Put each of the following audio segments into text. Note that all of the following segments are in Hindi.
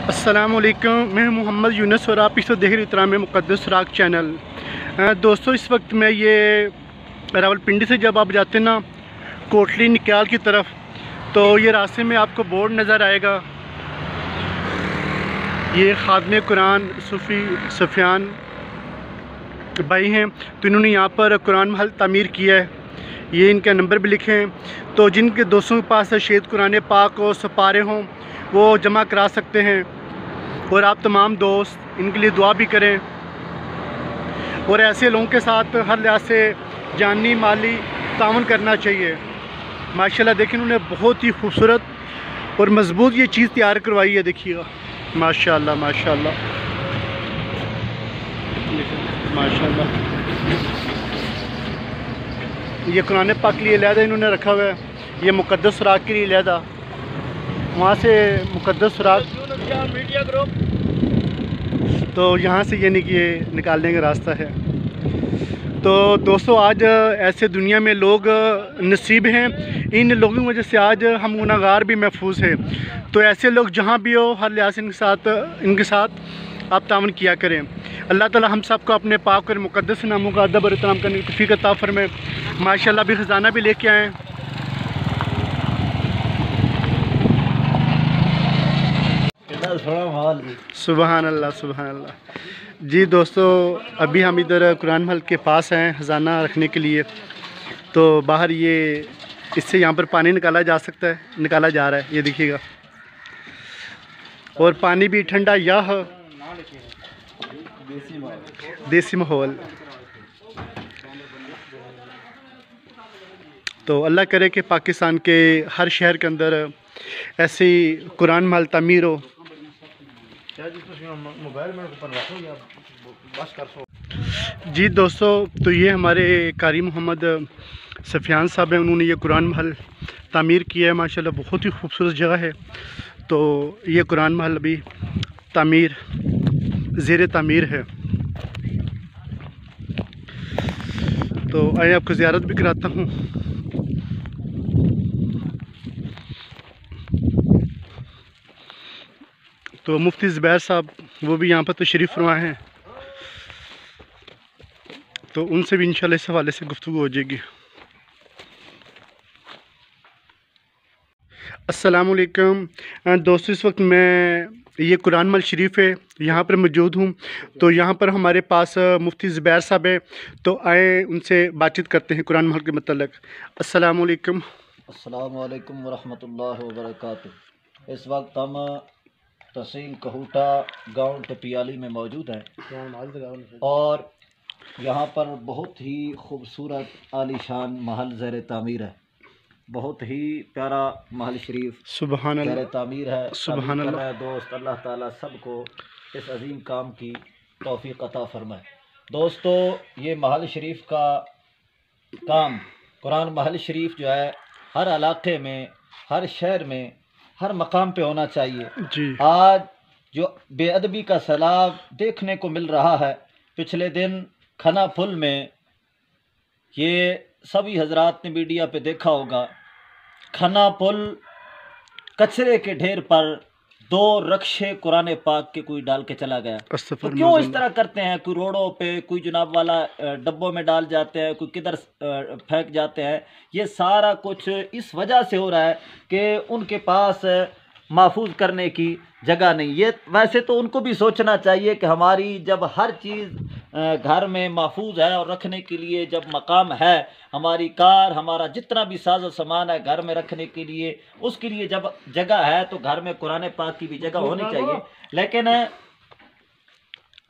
अस्सलामुअलैकुम, मैं मोहम्मद यूनुस और आप इस वक्त देख रहे इतराम में मुक़द्दस सुराग चैनल। दोस्तों, इस वक्त मैं ये रावलपिंडी से जब आप जाते हैं ना कोटली निकाल की तरफ, तो ये रास्ते में आपको बोर्ड नज़र आएगा। ये ख़ादिम कुरान सूफ़ी सफ़ियान भाई हैं, तो इन्होंने यहाँ पर कुरान महल तामीर किया है। ये इनका नंबर भी लिखे हैं, तो जिनके दोस्तों के पास शेद कुरान पाक और सपारे हों वो जमा करा सकते हैं। और आप तमाम दोस्त इनके लिए दुआ भी करें। और ऐसे लोगों के साथ हर लिहाज से जानी माली ताउन करना चाहिए। माशाल्लाह देखिए, उन्होंने बहुत ही खूबसूरत और मज़बूत ये चीज़ तैयार करवाई है। देखिएगा, माशाल्लाह माशाल्लाह माशाल्लाह। ये कुरान पाक के लिए अलहदा इन्होंने रखा हुआ है, ये मुक़द्दस सुराग के लिए अलहदा, वहाँ से मुक़द्दस सुराग मीडिया ग्रुप, तो यहाँ से ये निकालने का रास्ता है। तो दोस्तों, आज ऐसे दुनिया में लोग नसीब हैं, इन लोगों की वजह से आज हम गुनाहगार भी महफूज हैं। तो ऐसे लोग जहाँ भी हो, हर लिहाज इनके साथ आप तावन किया करें। अल्लाह ताला हम सबको अपने पाक और मुक़द्दस नामों का अदब और एहतराम करने की तौफ़ीक़ अता फ़रमाए। माशाल्लाह भी ख़जाना भी लेके आएँ। सुबहान अल्लाह सुबहान अल्लाह। जी दोस्तों, अभी हम इधर कुरान महल के पास हैं ख़जाना रखने के लिए। तो बाहर ये इससे यहाँ पर पानी निकाला जा सकता है, निकाला जा रहा है, ये देखिएगा। और पानी भी ठंडा यह देसी माहौल। तो अल्लाह करे कि पाकिस्तान के हर शहर के अंदर ऐसी कुरान महल तामीर हो। जी दोस्तों, तो ये हमारे कारी मोहम्मद सफ़ियान साहब हैं, उन्होंने ये कुरान महल तामीर किया है। माशाल्लाह बहुत ही खूबसूरत जगह है। तो ये कुरान महल अभी ज़ेर तामीर है। तो आइए आपको ज़ियारत भी कराता हूँ। तो मुफ्ती ज़ुबैर साहब वो भी यहाँ पर तशरीफ़ फरमा हैं, तो उनसे भी इंशाल्लाह इस हवाले से गुफ्तगू हो जाएगी। अस्सलाम वालेकुम दोस्तों, इस वक्त मैं ये कुरान महल शरीफ है यहाँ पर मौजूद हूँ। तो यहाँ पर हमारे पास मुफ्ती ज़ुबैर साहब है, तो आए उनसे बातचीत करते हैं कुरान महल के मतलब। अस्सलाम वालेकुम। अस्सलाम वालेकुम वरहमतुल्लाहि वबरकातुहू। इस वक्त हम तहसील कहूटा गांव टपियाली में मौजूद हैं और यहाँ पर बहुत ही खूबसूरत आलीशान महल ज़ेर तामीर है। बहुत ही प्यारा महल शरीफ सुभान अल्लाह ज़ेर तामीर है। सुभान अल्लाह। दोस्त, अल्लाह ताला सबको इस अजीम काम की तौफीक अता फरमाए। दोस्तों, ये महल शरीफ का काम, कुरान महल शरीफ जो है हर इलाके में, हर शहर में, हर मकाम पे होना चाहिए जी। आज जो बेअदबी का सैलाब देखने को मिल रहा है, पिछले दिन खना पुल में, ये सभी हजरात ने मीडिया पे देखा होगा, खना पुल कचरे के ढेर पर 2 रक्शे कुरान पाक के कोई डाल के चला गया। तो क्यों इस तरह करते हैं? कोई रोडों पे, कोई जुनाब वाला डब्बों में डाल जाते हैं, कोई किधर फेंक जाते हैं। ये सारा कुछ इस वजह से हो रहा है कि उनके पास महफूज करने की जगह नहीं। ये वैसे तो उनको भी सोचना चाहिए कि हमारी जब हर चीज़ घर में महफूज है और रखने के लिए जब मकाम है, हमारी कार, हमारा जितना भी साजो सामान है घर में रखने के लिए, उसके लिए जब जगह है तो घर में कुरान पाक की भी जगह होनी चाहिए। लेकिन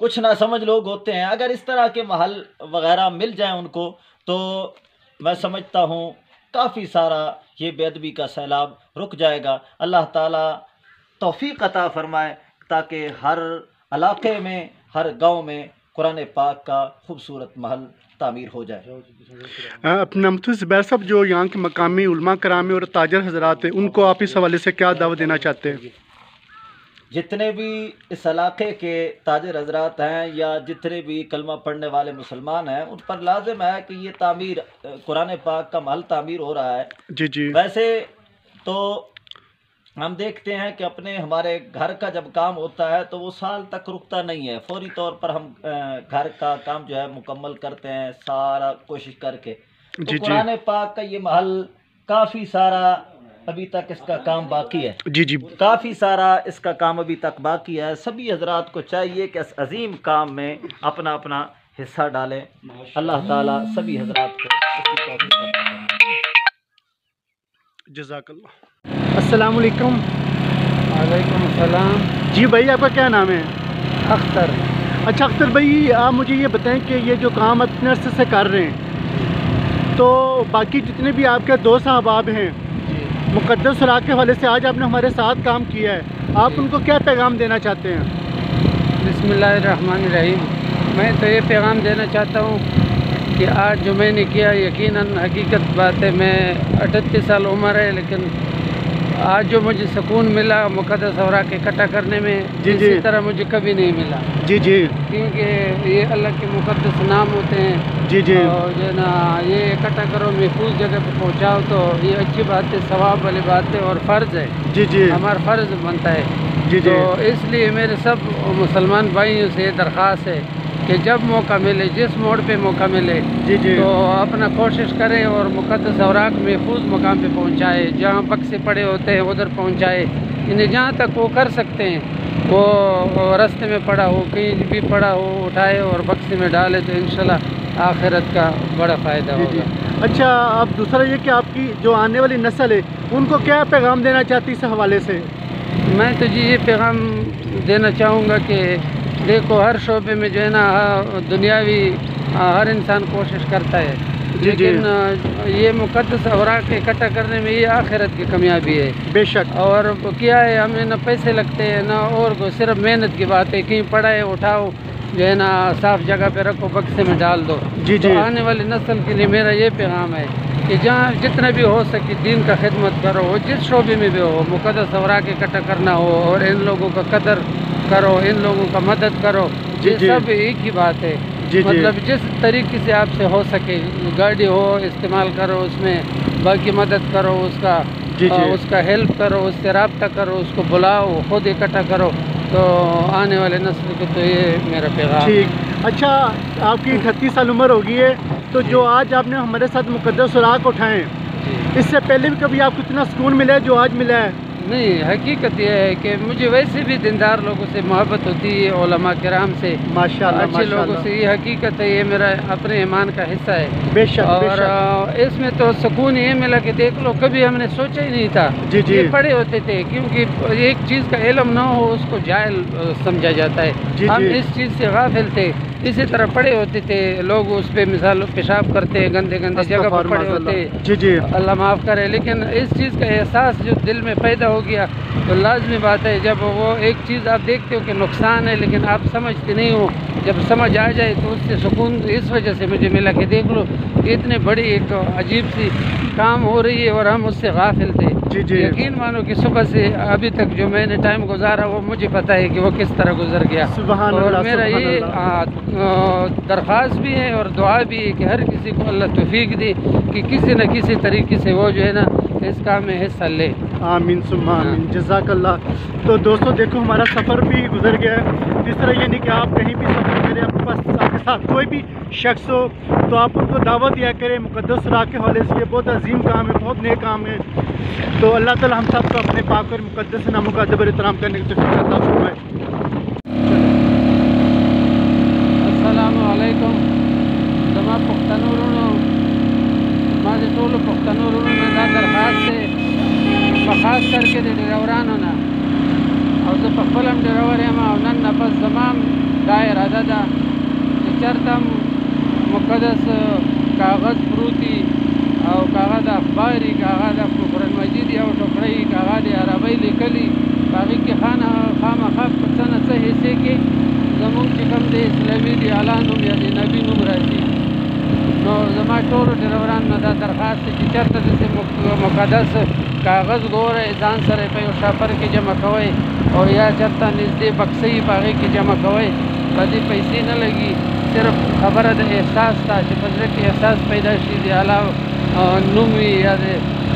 कुछ ना समझ लोग होते हैं, अगर इस तरह के महल वगैरह मिल जाए उनको, तो मैं समझता हूँ काफ़ी सारा ये बेअदबी का सैलाब रुक जाएगा। अल्लाह ताला तौफीक अता फरमाए ताकि हर इलाके में, हर गांव में कुरान पाक का खूबसूरत महल तामीर हो जाए। अपना मुफ्ती ज़ुबैर साहब, जो यहाँ के मकामी उलमा कराम और ताजर हजरात हैं, उनको आप इस हवाले से क्या दावत देना चाहते हैं? जितने भी इस इलाके के ताजर हजरात हैं या जितने भी कलमा पढ़ने वाले मुसलमान हैं, उन पर लाजिम है कि ये तामीर, कुरान पाक का महल तामीर हो रहा है। जी जी। वैसे तो हम देखते हैं कि अपने हमारे घर का जब काम होता है तो वो साल तक रुकता नहीं है, फौरी तौर पर हम घर का काम जो है मुकम्मल करते हैं सारा कोशिश करके। तो जी जी कुरान पाक का ये महल काफ़ी सारा अभी तक इसका काम बाकी है। जी जी काफ़ी सारा इसका काम अभी तक बाकी है। सभी हजरात को चाहिए कि इस अजीम काम में अपना अपना हिस्सा डालें। अल्लाह ताला सभी हजरात को इसकी तौफीक अता फरमाए। जज़ाकल्लाह। अस्सलाम वालेकुम। वालेकुम अस्सलाम। जी भाई, आपका क्या नाम है? अख्तर। अच्छा अख्तर भाई, आप मुझे ये बताएं कि ये जो काम आप इतने अरसे से कर रहे हैं, तो बाकी जितने भी आपके दोस्त अहबाब हैं मुक़द्दस सुराग के हवाले से आज आपने हमारे साथ काम किया है, आप उनको क्या पैगाम देना चाहते हैं? बिस्मिल्लाहिर्रहमानिर्रहीम। मैं तो ये पैगाम देना चाहता हूँ कि आज जो मैंने किया यकीनन हकीकत बात है। मैं 38 साल उम्र है, लेकिन आज जो मुझे सुकून मिला मुक़द्दस औराक़ इकट्ठा करने में, जी इसी तरह मुझे कभी नहीं मिला। जी जी क्योंकि ये अल्लाह के मुक़द्दस नाम होते हैं। जी जी और जो है ना, ये इकट्ठा करो, महफूज जगह पे पहुँचाओ, तो ये अच्छी बात है, सवाब वाली बात है और फ़र्ज़ है। जी जी हमारा फ़र्ज़ बनता है। जी जी तो इसलिए मेरे सब मुसलमान भाइयों से ये दरख्वास्त है कि जब मौका मिले, जिस मोड़ पे मौका मिले, जी जी तो अपना कोशिश करें और मुक़द्दस औराक़ महफूज मकाम पे पहुँचाए। जहाँ बक्से पड़े होते हैं उधर पहुँचाए। इन्हें जहाँ तक वो कर सकते हैं, वो रास्ते में पड़ा हो, कहीं भी पड़ा हो, उठाए और बक्से में डाले, तो इंशाल्लाह आखिरत का बड़ा फ़ायदा जी जी। होगा। अच्छा, अब दूसरा ये कि आपकी जो आने वाली नस्ल है उनको क्या पैगाम देना चाहती इस हवाले से? मैं तो जी ये पैगाम देना चाहूँगा कि देखो, हर शोबे में जो है ना, दुनियावी हर इंसान कोशिश करता है, जी जी लेकिन ये मुक़द्दस औराक़ इकट्ठा करने में ये आखिरत की कामयाबी है। बेशक। और क्या है, हमें ना पैसे लगते हैं ना और को, सिर्फ मेहनत की बात है। कहीं पड़ा है उठाओ, जो है ना, साफ़ जगह पे रखो, बक्से में डाल दो। जी जी तो आने वाली नस्ल के लिए मेरा ये पैगाम है कि जहाँ जितना भी हो सके दीन का खिदमत करो, वो जिस शोबे में भी हो, मुक़द्दस औराक़ इकट्ठा करना हो और इन लोगों का कदर करो, इन लोगों का मदद करो। जी ये जी सब एक ही बात है। जी जी मतलब जिस तरीके से आपसे हो सके, गाड़ी हो इस्तेमाल करो, उसमें बाकी मदद करो, उसका जी जी उसका हेल्प करो, उससे रब्ता करो, उसको बुलाओ, खुद इकट्ठा करो। तो आने वाले नस्ल को तो ये मेरा पैगाम। ठीक। अच्छा, आपकी 38 साल उम्र हो गई है, तो जो आज आपने हमारे साथ मुक़द्दस सुराग़ उठाए, जी। इससे पहले भी कभी आपको इतना सुकून मिला है जो आज मिला है? नहीं, हकीकत यह है कि मुझे वैसे भी दीनदार लोगों से मोहब्बत होती है, उलमा किराम से, माशाल्लाह अच्छे लोगों माशाल्लाह। से। ये हकीकत है, ये मेरा अपने ईमान का हिस्सा है। बेशक और बेशक। इसमें तो सुकून ये मिला कि देख लो, कभी हमने सोचा ही नहीं था। जी जी ये पढ़े होते थे, क्योंकि एक चीज़ का इल्म ना हो उसको जाहिल समझा जाता है। जी हम जी इस चीज़ से गाफिल थे। इसी तरह पढ़े होते थे लोग, उस पर मिसाल पेशाब करते, गंदे गंदे जगह पर पड़े होते। जी जी अल्लाह माफ़ करे। लेकिन इस चीज़ का एहसास जो दिल में पैदा हो गया, तो लाजमी बात है, जब वो एक चीज़ आप देखते हो कि नुकसान है लेकिन आप समझते नहीं हो, जब समझ आ जाए तो उससे सुकून इस वजह से मुझे मिला कि देख लो, इतने बड़ी एक अजीब सी काम हो रही है और हम उससे गाफिल थे। जी जी यकीन मानो कि सुबह से अभी तक जो मैंने टाइम गुजारा, वो मुझे पता है कि वो किस तरह गुजर गया। सुभान और अल्लाह, मेरा सुभान ये अल्लाह। दरख्वास्त भी है और दुआ भी है कि हर किसी को अल्लाह तौफीक दे कि किसी न किसी तरीके से वो जो है ना, इस काम में हिस्सा ले। आमीन सुम्मा आमीन, जज़ाकल्लाह। तो दोस्तों देखो, हमारा सफ़र भी गुजर गया है। इस तरह ये नहीं कि आप कहीं भी सफ़र करें, आपके पास आपके साथ कोई भी शख्स हो तो आप उनको दावत दिया करें मुक़द्दस सुराग़ के हवाले से। ये बहुत अजीम काम है, बहुत नेक काम है। तो अल्लाह ताला हम सब को अपने पाक और मुक़द्दस नामों का अदब और एहतराम करने की तौफीक अता फरमाए। अस्सलामु अलैकुम। जमा पुख्तनू रुणो माजे टोलो पुख्तनू रुणो में दा दरख्वास्त है, ख़ास करके दे ड्राइवरानों ना, और जो पखलम ड्राइवर है मां नन नफस तमाम दायर अदा कि चरतम मुक़द्दस कागज़ प्रूती और कागज़ अखबारी, कागज़ कुरान मजीद और टुकड़ी कागज़ अरबी लिखली बाकी के खाना खामा खाब सन से हिस्से के जमुन चिकम दे इस्लामी दी आलानुम या दी नबी नुम राजी। नो जमा टोल ड्राइवरान में दा दरख्वास्त कि चरता जैसे मुक़द्दस कागज़ गोर जान सरे पे शापर के जमा कवे और या चरता नज़दे बक्सई बागी के जमा कवे, बदी पैसे न लगी, सिर्फ खबर द एहसास था कि फजर के एहसास पैदा शी दे अला नुमी या